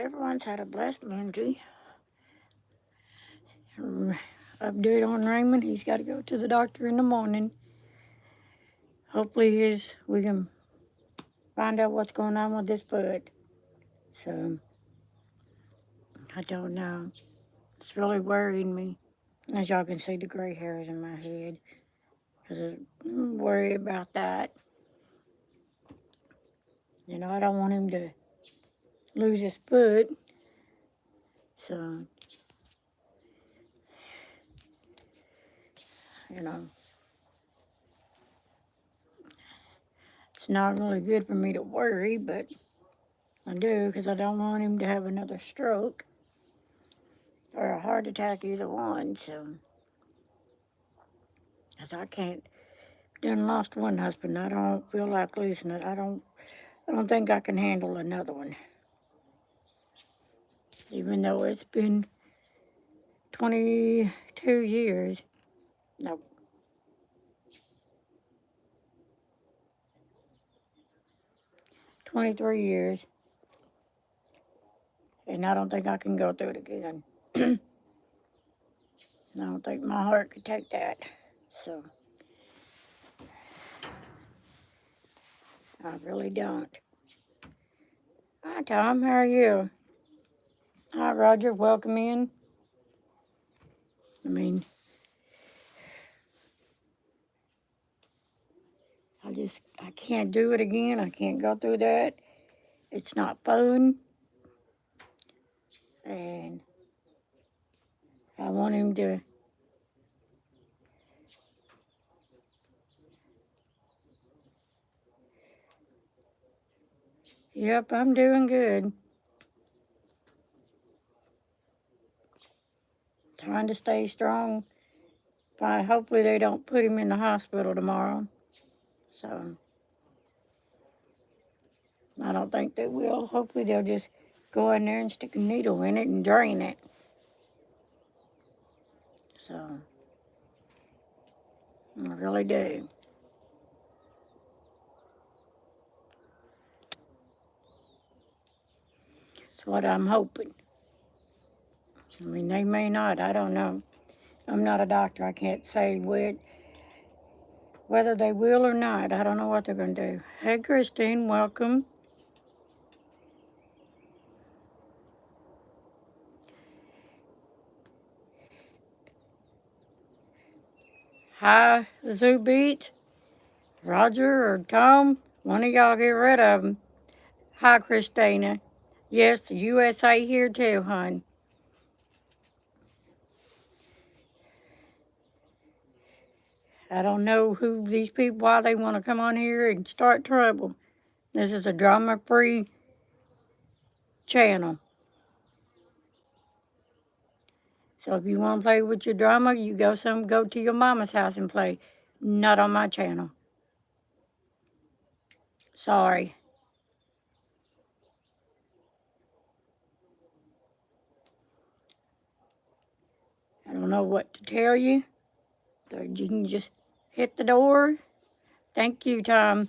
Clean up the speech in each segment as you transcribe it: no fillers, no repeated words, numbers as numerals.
everyone's had a blessed Monday. Update on Raymond. He's got to go to the doctor in the morning. Hopefully we can find out what's going on with his foot. So, I don't know. It's really worrying me. As y'all can see, the gray hairs in my head. Because I'm worried about that. You know, I don't want him to lose his foot. So, you know, it's not really good for me to worry, but I do because I don't want him to have another stroke or a heart attack, either one. So, because I can't, done lost one husband. I don't feel like losing it. I don't think I can handle another one. Even though it's been 22 years. No. 23 years. And I don't think I can go through it again. I don't think my heart could take that. So, I really don't. Hi, Tom. How are you? Hi, Roger. Welcome in. I mean, I can't do it again. I can't go through that. It's not fun. And I want him to Yep, I'm doing good. Trying to stay strong. Hopefully they don't put him in the hospital tomorrow. So, I don't think they will. Hopefully they'll just go in there and stick a needle in it and drain it. So, I really do. That's what I'm hoping. I mean, they may not. I don't know. I'm not a doctor. I can't say whether they will or not. I don't know what they're going to do. Hey, Christine, welcome. Hi, Zoo Beat, Roger or Tom. One of y'all get rid of them. Hi, Christina. Yes, the USA here too, hon. I don't know who these people, why they want to come on here and start trouble. This is a drama-free channel. So if you want to play with your drama, you go to your mama's house and play. Not on my channel. Sorry. I don't know what to tell you. So you can just hit the door. Thank you, Tom.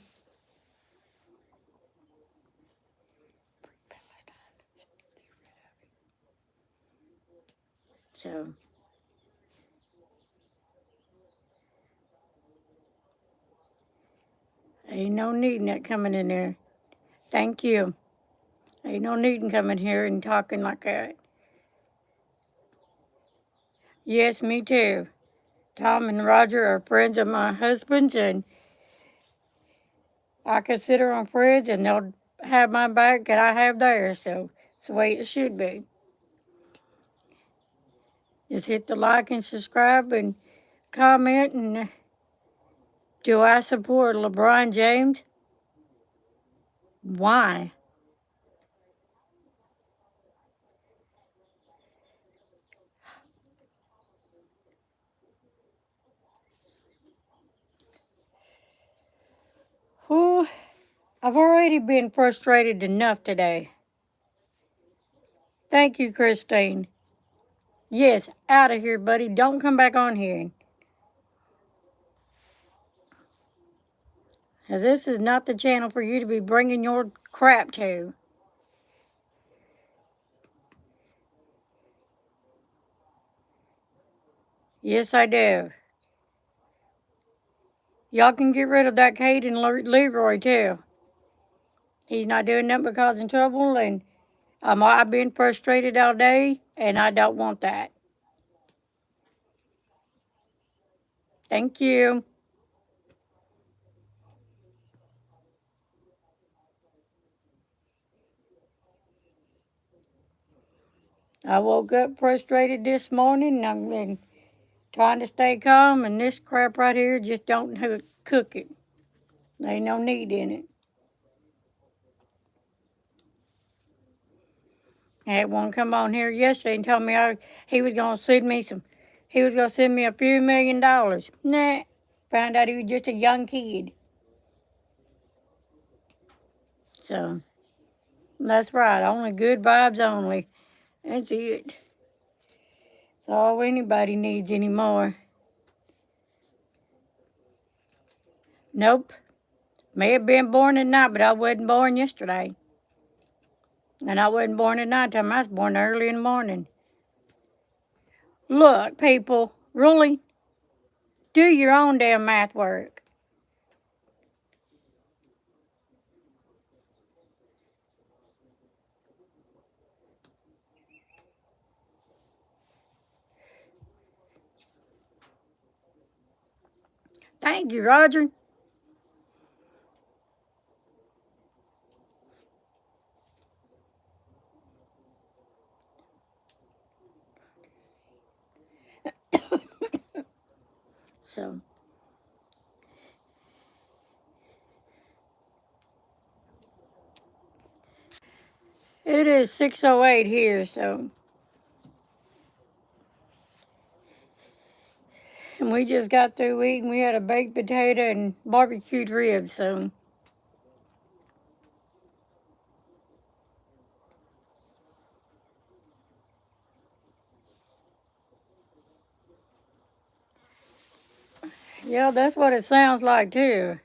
So, ain't no needing that coming in there. Thank you. Ain't no needing coming here and talking like that. Yes, me too. Tom and Roger are friends of my husband's, and I consider them friends, and they'll have my back, and I have theirs, so it's the way it should be. Just hit the like and subscribe and comment, and do I support LeBron James? Why? Whew, I've already been frustrated enough today. Thank you, Christine. Yes, out of here, buddy. Don't come back on here. Now, this is not the channel for you to be bringing your crap to. Yes, I do. Y'all can get rid of that Kate and Leroy, too. He's not doing nothing but causing trouble, and I've been frustrated all day, and I don't want that. Thank you. I woke up frustrated this morning, and I've been trying to stay calm, and this crap right here just don't cook it. There ain't no need in it. I had one come on here yesterday and told me he was gonna send me a few $1,000,000. Nah, found out he was just a young kid. So that's right, only good vibes only. That's it. That's all anybody needs anymore. Nope. May have been born at night, but I wasn't born yesterday. And I wasn't born at night time. I was born early in the morning. Look, people, really, do your own damn math work. Thank you, Roger. So, it is 6:08 here, so. And we just got through eating. We had a baked potato and barbecued ribs, so. Yeah, that's what it sounds like, too.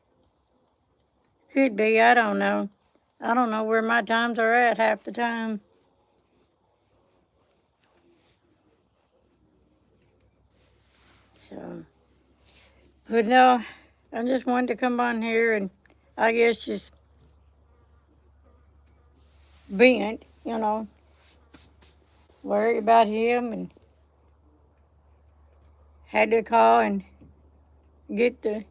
Could be, I don't know. I don't know where my times are at half the time. So, but no, I just wanted to come on here and I guess just vent, worry about him, and had to call and get the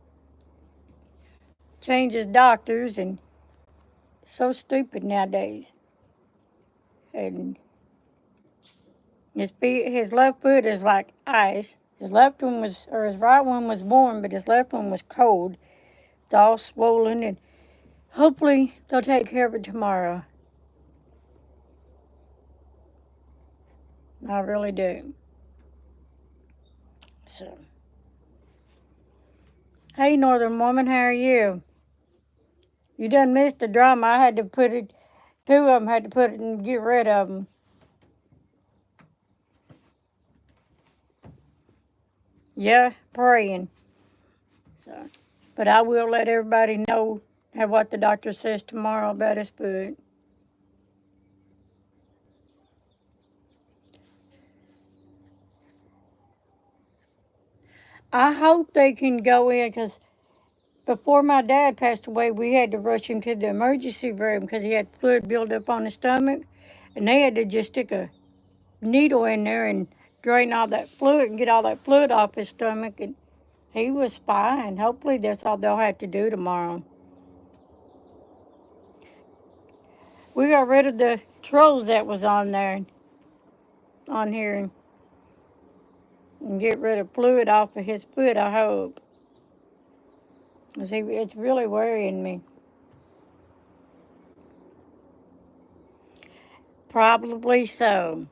change his doctors, and so stupid nowadays. And his left foot is like ice. His right one was warm, but his left one was cold. It's all swollen, and hopefully they'll take care of it tomorrow. I really do. So, hey, Northern Woman, how are you? You done missed the drama. I had to put it. Two of them had to put it and get rid of them. Yeah, praying. So, but I will let everybody know what the doctor says tomorrow about his foot. I hope they can go in, because before my dad passed away, we had to rush him to the emergency room because he had fluid buildup on his stomach, and they had to just stick a needle in there and drain all that fluid and get all that fluid off his stomach, and he was fine. Hopefully that's all they'll have to do tomorrow. We got rid of the trolls that was on here, and get rid of fluid off of his foot, I hope. 'Cause it's really worrying me. Probably so.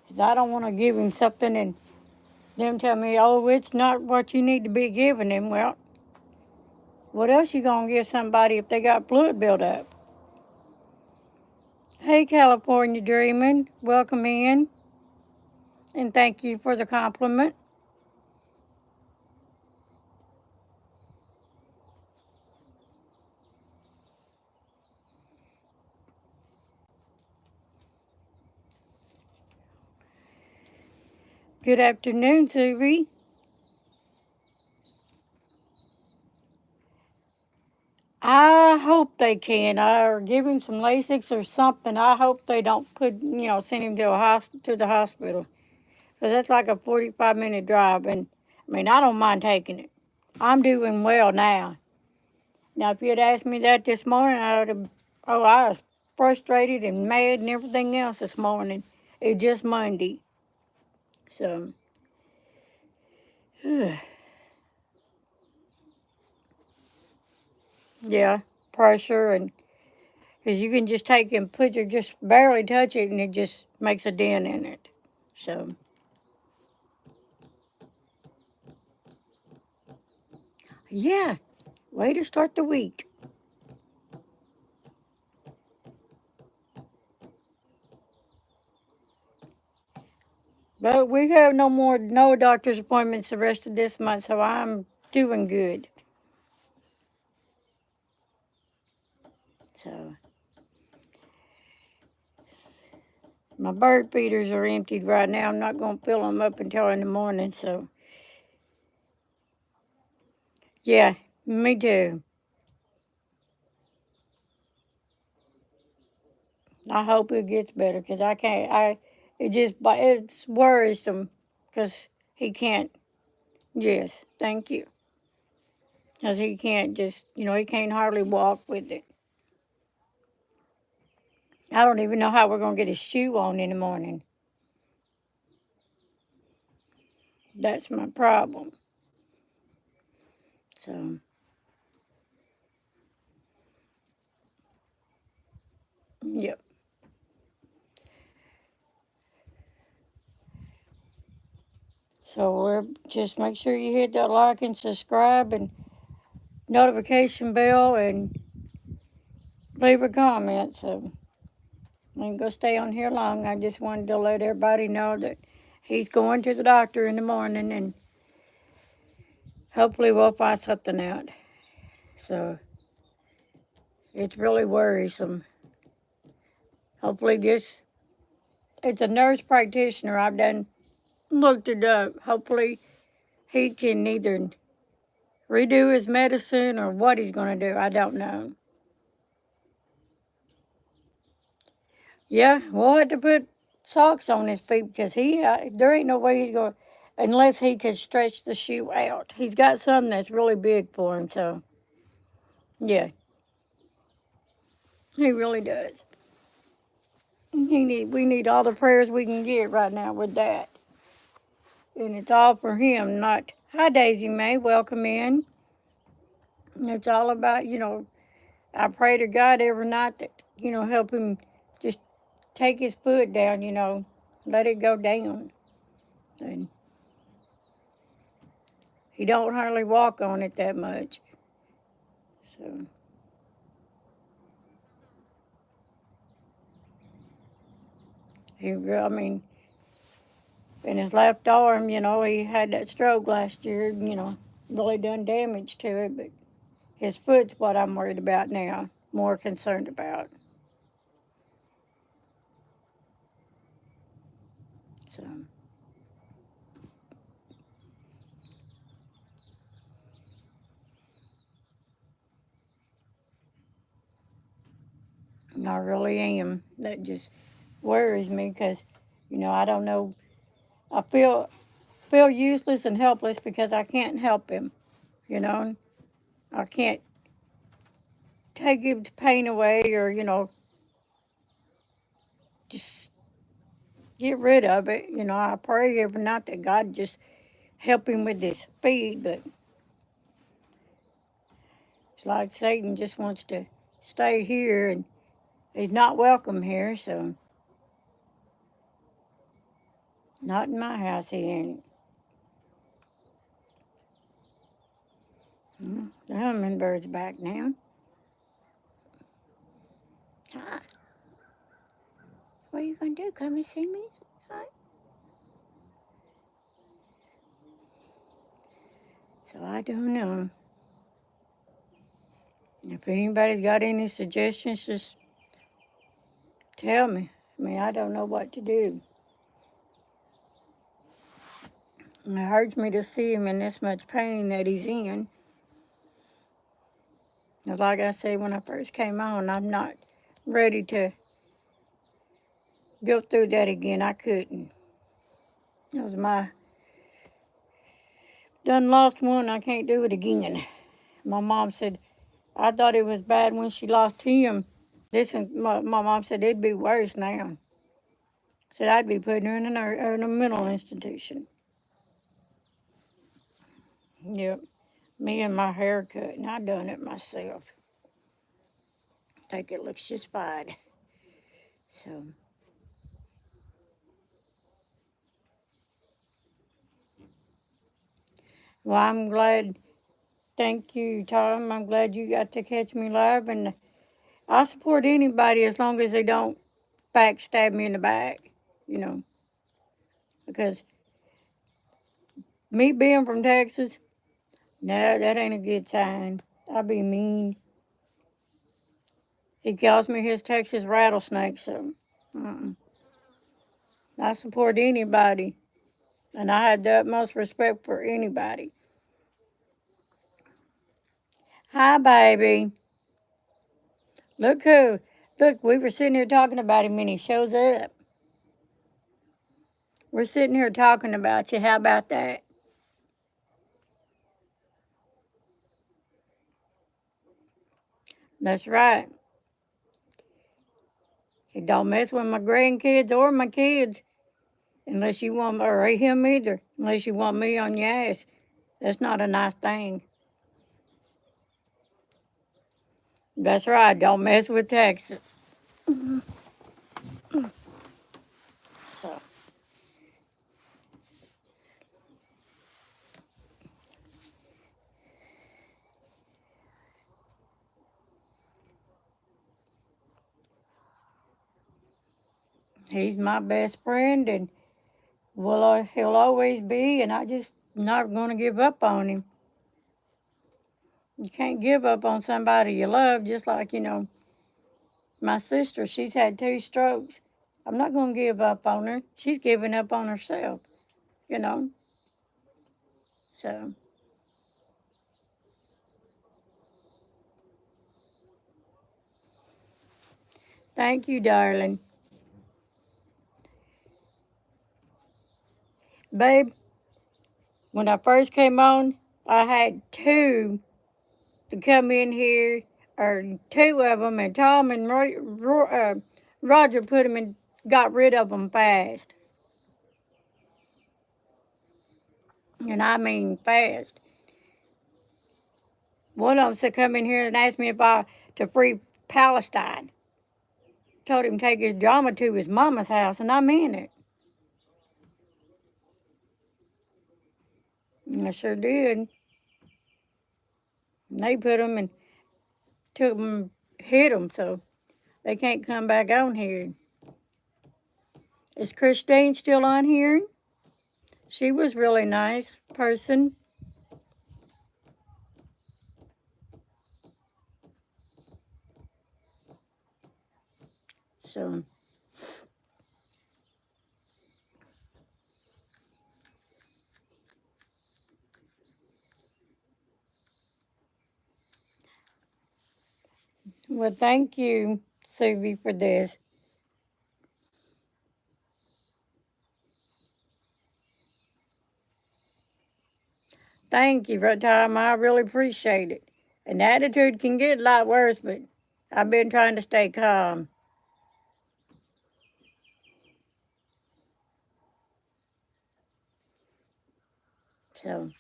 'Cause I don't want to give him something and them tell me, oh, it's not what you need to be giving him. Well, what else you going to give somebody if they got fluid buildup? Hey, California Dreamin', welcome in, and thank you for the compliment. Good afternoon, Susie. I hope they can. Or give him some Lasix or something. I hope they don't send him to to the hospital. Because that's like a 45-minute drive. And, I mean, I don't mind taking it. I'm doing well now. Now, if you had asked me that this morning, I was frustrated and mad and everything else this morning. It's just Monday. So, yeah, pressure and because you can just take and just barely touch it and it just makes a dent in it. So, yeah, way to start the week. But we have no doctor's appointments the rest of this month, so I'm doing good. So, my bird feeders are emptied right now. I'm not going to fill them up until in the morning, so. Yeah, me too. I hope it gets better because I can't. It's worrisome because he can't. Yes, thank you. Because he can't he can't hardly walk with it. I don't even know how we're going to get his shoe on in the morning. That's my problem. So, yep. So just make sure you hit that like and subscribe and notification bell and leave a comment. So I ain't gonna stay on here long. I just wanted to let everybody know that he's going to the doctor in the morning and hopefully we'll find something out. So it's really worrisome. Hopefully it's a nurse practitioner. I've done looked it up. Hopefully he can either redo his medicine or what he's gonna do. I don't know. Yeah, we'll have to put socks on his feet because there ain't no way he's going, unless he could stretch the shoe out. He's got something that's really big for him, so yeah, he really does. We need all the prayers we can get right now with that, and it's all for him. Not hi Daisy May, welcome in. It's all about I pray to God every night that help him just take his foot down, let it go down, and he don't hardly walk on it that much. So, I mean, in his left arm, he had that stroke last year, really done damage to it. But his foot's what I'm worried about now, more concerned about. So, I really am. That just worries me because, I don't know. I feel useless and helpless because I can't help him. You know, I can't take his pain away or just get rid of it. I pray every night that God just help him with his feet, but it's like Satan just wants to stay here and he's not welcome here, so not in my house he ain't. The hummingbird's back now. Hi. What are you gonna do? Come and see me? Hi. So I don't know. If anybody's got any suggestions, just tell me. I mean, I don't know what to do. And it hurts me to see him in this much pain that he's in. 'Cause like I said when I first came on, I'm not ready to go through that again. I couldn't. It was done lost one, I can't do it again. My mom said, I thought it was bad when she lost him. My mom said it'd be worse now. Said I'd be putting her in a mental institution. Yep. Me and my haircut, and I done it myself. I think it looks just fine. So, well, I'm glad. Thank you, Tom. I'm glad you got to catch me live, and I support anybody as long as they don't backstab me in the back, you know, because me being from Texas, no, that ain't a good sign. I'll be mean. He calls me his Texas rattlesnake, so I support anybody, and I had the utmost respect for anybody. Hi, baby. Look who. Look, we were sitting here talking about him and he shows up. We're sitting here talking about you. How about that? That's right. He don't mess with my grandkids or my kids unless you want, or him either, unless you want me on your ass. That's not a nice thing. That's right. Don't mess with Texas. So, he's my best friend and he'll always be, and I just not going to give up on him. You can't give up on somebody you love, just like, my sister, she's had 2 strokes. I'm not going to give up on her. She's giving up on herself, you know. So, thank you, darling. Babe, when I first came on, I had 2 to come in here, or 2 of them, and Tom and Roger put them in, got rid of them fast. And I mean fast. One of them said come in here and asked me if I to free Palestine. Told him to take his drama to his mama's house, and I meant it. And I sure did. And they put them and took them, hit them, so they can't come back on here. Is Christine still on here? She was really nice person. So, well, thank you, Susie, for this. Thank you, Tom. I really appreciate it. An attitude can get a lot worse, but I've been trying to stay calm. So,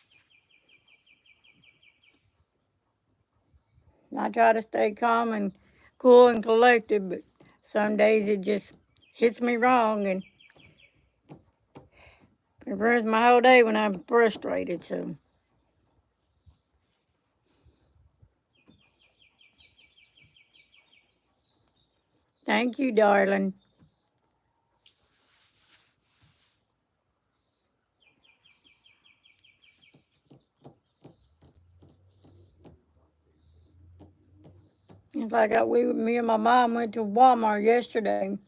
I try to stay calm and cool and collected, but some days it just hits me wrong and it ruins my whole day when I'm frustrated. So, thank you, darling. It's like me and my mom went to Walmart yesterday,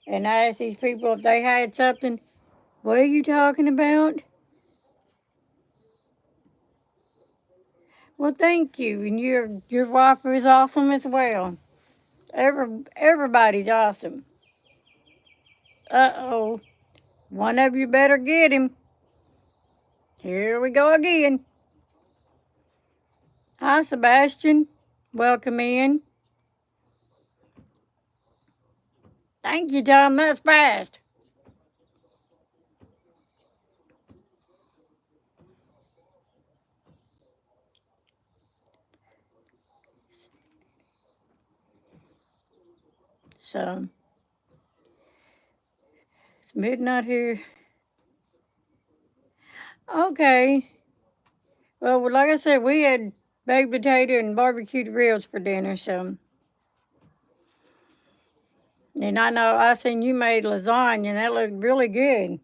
and I asked these people if they had something. What are you talking about? Well, thank you. And your wife is awesome as well. Everybody's awesome. Uh-oh. One of you better get him. Here we go again. Hi, Sebastian. Welcome in. Thank you, Tom. That's fast. So, it's midnight here. Okay. Well, like I said, we had baked potato and barbecued ribs for dinner, so. And I know I seen you made lasagna, and that looked really good.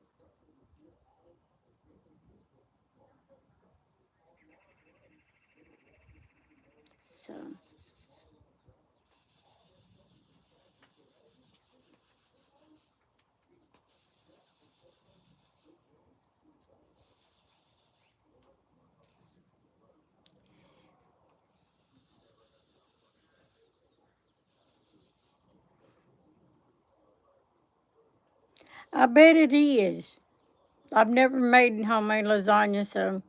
So, I bet it is. I've never made homemade lasagna, so.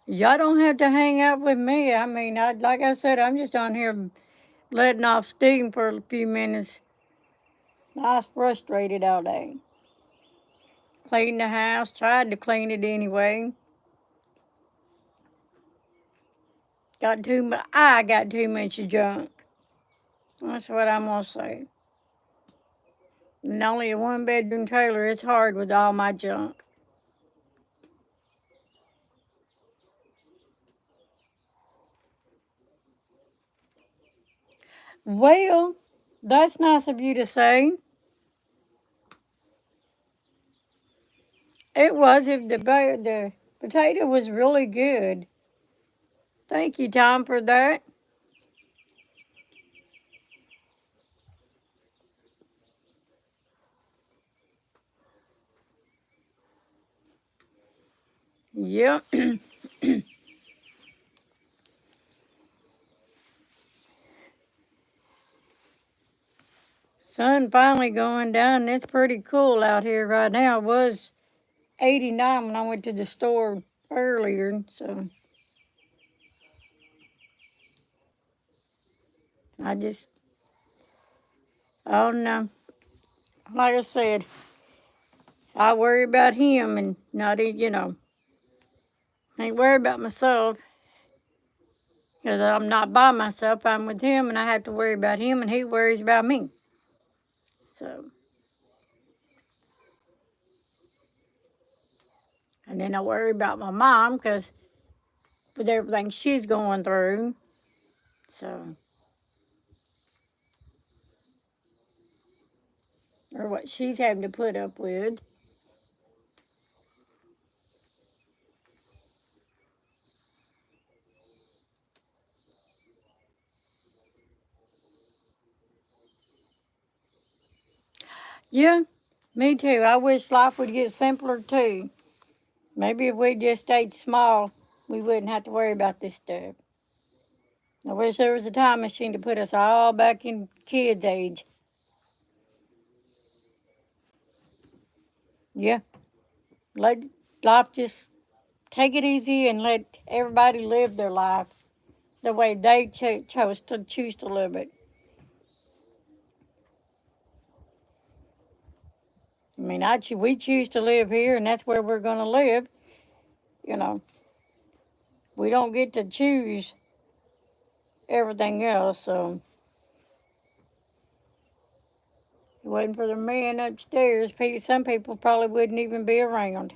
Y'all don't have to hang out with me. I mean, like I said, I'm just on here letting off steam for a few minutes. I was frustrated all day. Cleaned the house, tried to clean it anyway. I got too much junk. That's what I'm gonna say. And only a 1-bedroom trailer, it's hard with all my junk. Well, that's nice of you to say. It was. If the potato was really good. Thank you, Tom, for that. Yep. Sun finally going down. It's pretty cool out here right now. It was 89 when I went to the store earlier, so I just, oh no. Like I said, I worry about him and not, ain't worry about myself because I'm not by myself. I'm with him and I have to worry about him and he worries about me. So, and then I worry about my mom because with everything she's going through. So, or what she's having to put up with. Yeah, me too. I wish life would get simpler too. Maybe if we just stayed small, we wouldn't have to worry about this stuff. I wish there was a time machine to put us all back in kids' age. Yeah, let life just take it easy and let everybody live their life the way they chose to choose to live it. I mean, we choose to live here, and that's where we're going to live. You know, we don't get to choose everything else. So, if it wasn't for the man upstairs, some people probably wouldn't even be around.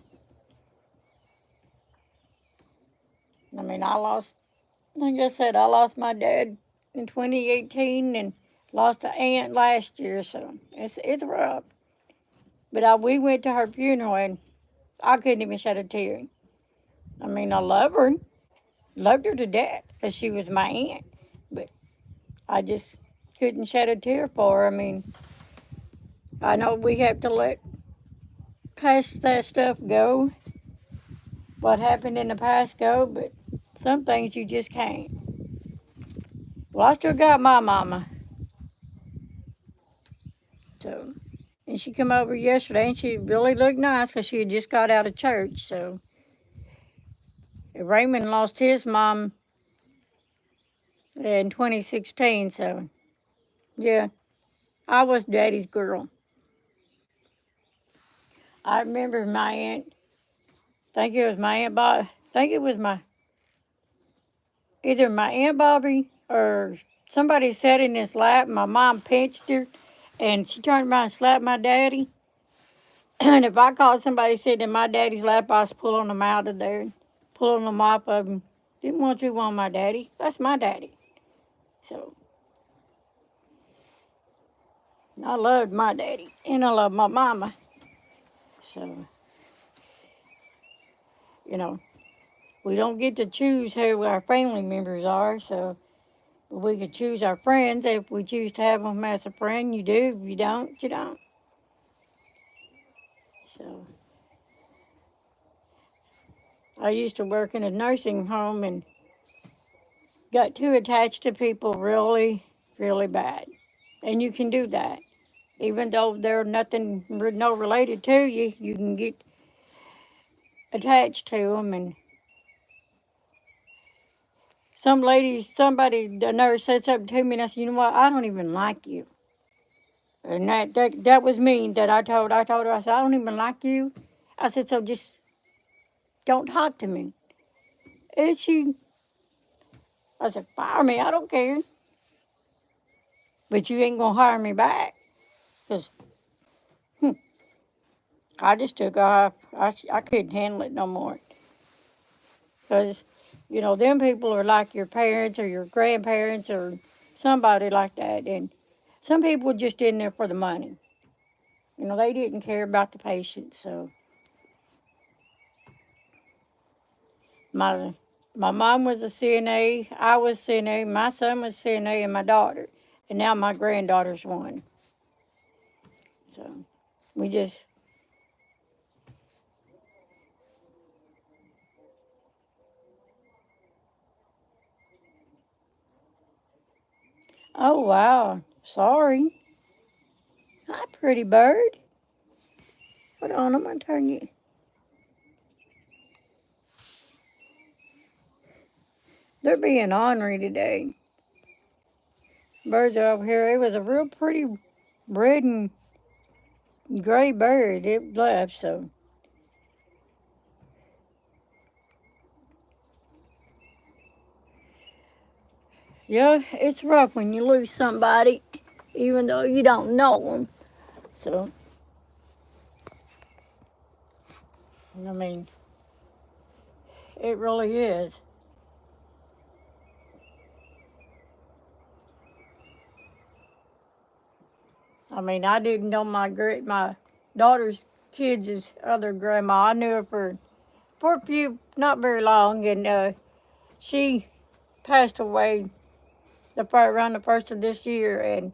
I mean, like I said, I lost my dad in 2018 and lost an aunt last year, so it's rough. But we went to her funeral and I couldn't even shed a tear. I mean, I loved her to death because she was my aunt, but I just couldn't shed a tear for her. I mean, I know we have to let past that stuff go. What happened in the past go, but some things you just can't. Well, I still got my mama. So, and she come over yesterday and she really looked nice because she had just got out of church. So, Raymond lost his mom in 2016. So, yeah, I was Daddy's girl. I remember my aunt. Think it was my aunt Bob. Think it was my either my aunt Bobby or somebody sat in his lap. My mom pinched her, and she turned around and slapped my daddy. And if I caught somebody sitting in my daddy's lap, I was pulling them out of there, pulling them off of him. Didn't want you on my daddy. That's my daddy. So I loved my daddy, and I love my mama. So, you know, we don't get to choose who our family members are. So we could choose our friends if we choose to have them as a friend. You do. If you don't, you don't. So I used to work in a nursing home and got too attached to people really, really bad. And you can do that. Even though they're nothing, no related to you, you can get attached to them. And some lady, the nurse said something to me, and I said, you know what, I don't even like you. And that was mean that I told her, I said, I don't even like you. I said, so just don't talk to me. And I said, fire me, I don't care. But you ain't going to hire me back. Because I just took off. I couldn't handle it no more. Because, you know, them people are like your parents or your grandparents or somebody like that. And some people were just in there for the money. You know, they didn't care about the patient. So my mom was a CNA, I was CNA, my son was CNA, and my daughter. And now my granddaughter's one. So we just, oh, wow. Sorry. Hi, pretty bird. Hold on, I'm going to turn you. They're being ornery today. Birds are over here. It was a real pretty red and gray bird. It left, so. Yeah, it's rough when you lose somebody, even though you don't know them. So, I mean, it really is. I mean, I didn't know my daughter's kids' other grandma. I knew her for a few, not very long, and she passed away around the first of this year, and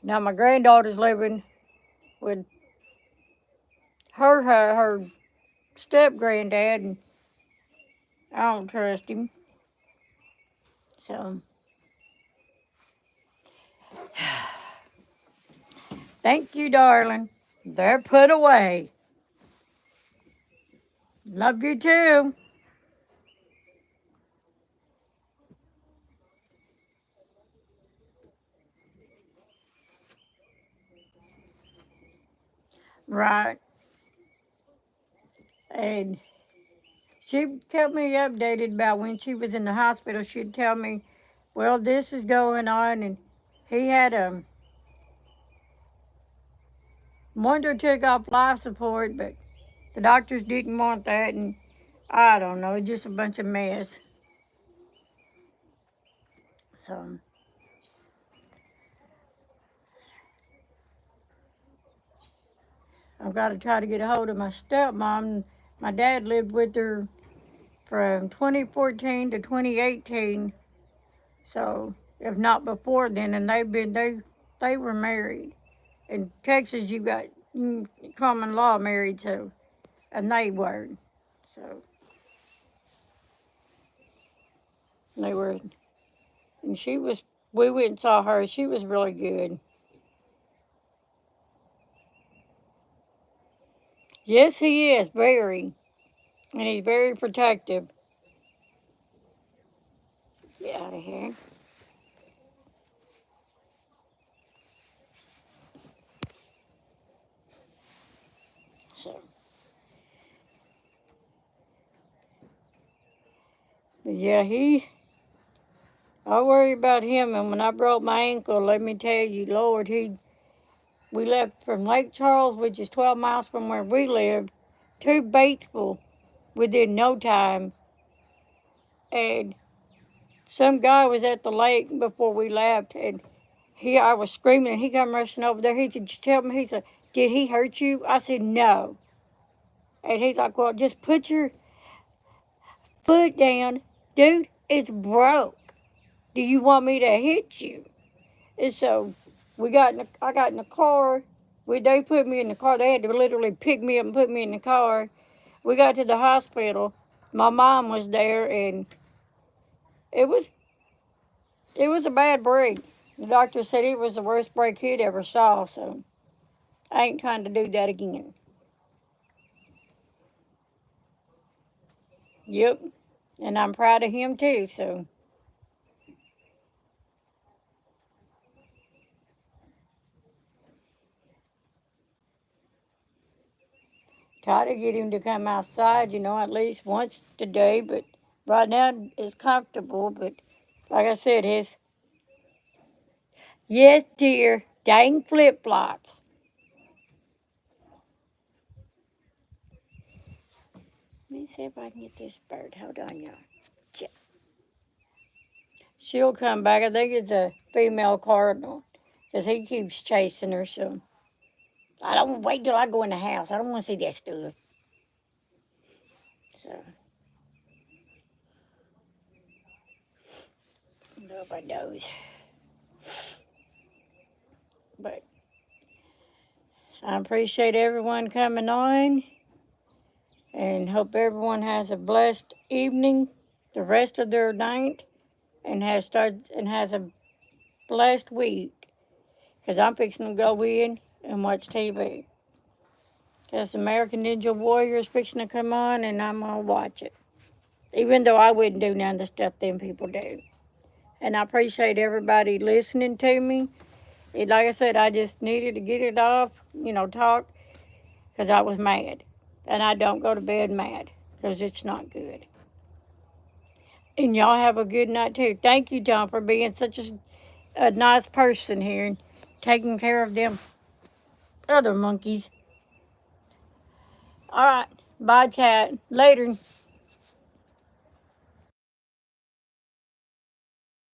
now my granddaughter's living with her step granddad, and I don't trust him. So, thank you, darling. They're put away. Love you too. Right. And she kept me updated about when she was in the hospital. She'd tell me, well, this is going on. And he had wanted to take off life support, but the doctors didn't want that. And I don't know, just a bunch of mess. So, I've got to try to get a hold of my stepmom. My dad lived with her from 2014 to 2018. So, if not before then, and they they were married. In Texas, you got common law married, so, and they weren't. So, they were, and she was, we went and saw her. She was really good. Yes, he is, very. And he's very protective. Get out of here. So, but yeah, I worry about him. And when I broke my ankle, let me tell you, Lord, we left from Lake Charles, which is 12 miles from where we lived, to Batesville within no time. And some guy was at the lake before we left, and I was screaming, and he come rushing over there. He said, "Just tell me," he said, "did he hurt you?" I said, "No." And he's like, "Well, just put your foot down. Dude, it's broke. Do you want me to hit you?" And so I got in the car. They put me in the car. They had to literally pick me up and put me in the car. We got to the hospital. My mom was there, and it was a bad break. The doctor said it was the worst break he'd ever saw, so I ain't trying to do that again. Yep. And I'm proud of him too, so. Try to get him to come outside, at least once a day, but right now it's comfortable, but like I said, yes, dear, dang flip-flops. Let me see if I can get this bird. Hold on, y'all. She'll come back. I think it's a female cardinal because he keeps chasing her, so. I don't wait till I go in the house. I don't want to see that stuff. So, nobody knows. But I appreciate everyone coming on and hope everyone has a blessed evening, the rest of their night, and has a blessed week. Because I'm fixing to go in and watch TV. Because American Ninja Warrior is fixing to come on, and I'm going to watch it. Even though I wouldn't do none of the stuff them people do. And I appreciate everybody listening to me. Like I said, I just needed to get it off, talk, because I was mad. And I don't go to bed mad, because it's not good. And y'all have a good night, too. Thank you, Tom, for being such a nice person here and taking care of them other monkeys. All right. Bye, chat. Later.